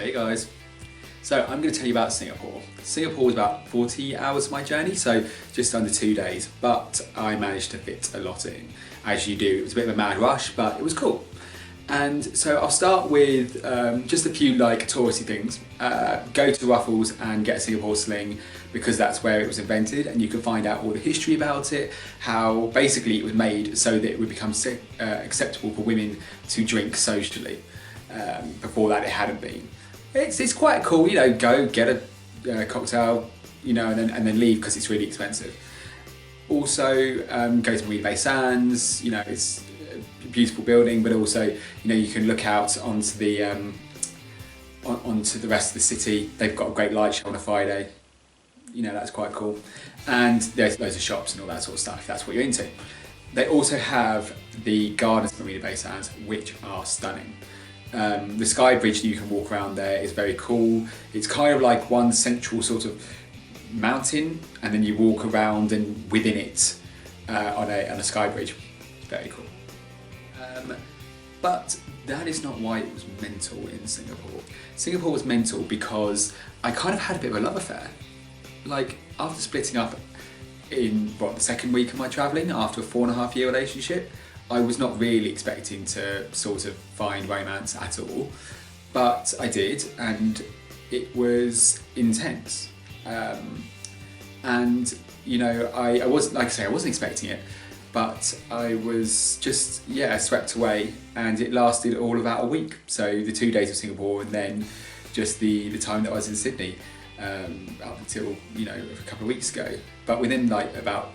Hey guys. So I'm going to tell you about Singapore. Singapore was about 40 hours of my journey, so just under 2 days, but I managed to fit a lot in. As you do, it was a bit of a mad rush, but it was cool. And so I'll start with just a few touristy things. Go to Ruffles and get a Singapore Sling because that's where it was invented, and you can find out all the history about it, how basically it was made so that it would become acceptable for women to drink socially. Before that it hadn't been. It's quite cool, go get a cocktail, and then leave because it's really expensive. Also, go to Marina Bay Sands, it's a beautiful building, but also, you can look out onto the rest of the city. They've got a great light show on a Friday, that's quite cool. And there's loads of shops and all that sort of stuff, if that's what you're into. They also have the gardens at Marina Bay Sands, which are stunning. The sky bridge that you can walk around there is very cool. It's kind of like one central sort of mountain, and then you walk around and within it on a sky bridge. Very cool. But that is not why it was mental in Singapore. Singapore was mental because I kind of had a bit of a love affair. After splitting up in the second week of my travelling after a 4.5 year relationship, I was not really expecting to sort of find romance at all, but I did, and it was intense. I wasn't, I wasn't expecting it, but I was just, swept away, and it lasted all about a week. So the 2 days of Singapore, and then just the time that I was in Sydney, up until, a couple of weeks ago. But within about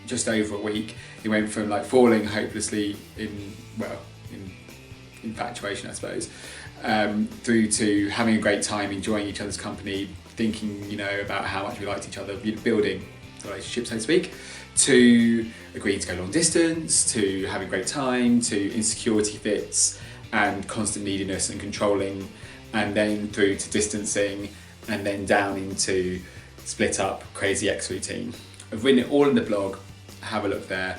just over a week, it went from falling hopelessly in infatuation, I suppose, through to having a great time, enjoying each other's company, thinking, about how much we liked each other, building a relationship, so to speak, to agreeing to go long distance, to having a great time, to insecurity fits and constant neediness and controlling, and then through to distancing, and then down into split up, crazy ex routine. I've written it all in the blog. Have a look there.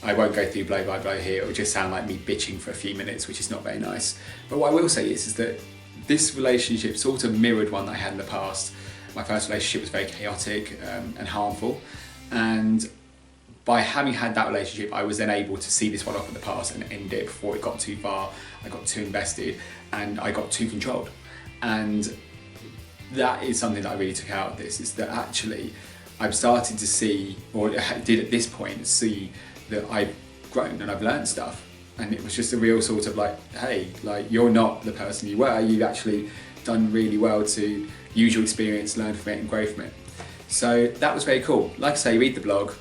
I won't go through blow by blow here. It will just sound like me bitching for a few minutes, which is not very nice. But what I will say is that this relationship sort of mirrored one that I had in the past. My first relationship was very chaotic and harmful, and by having had that relationship, I was then able to see this one off in the past and end it before it got too far. I got too invested and I got too controlled. And that is something that I really took out of this, is that actually I've started to see, or did at this point see, that I've grown and I've learned stuff. And it was just a real sort of hey, you're not the person you were. You've actually done really well to use your experience, learn from it and grow from it. So that was very cool. Like I say, read the blog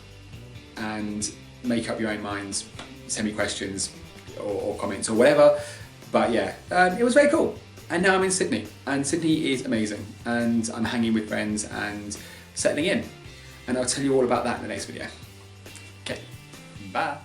and make up your own minds, send me questions or comments or whatever. But it was very cool. And now I'm in Sydney, and Sydney is amazing, and I'm hanging with friends and settling in. And I'll tell you all about that in the next video. Okay, bye.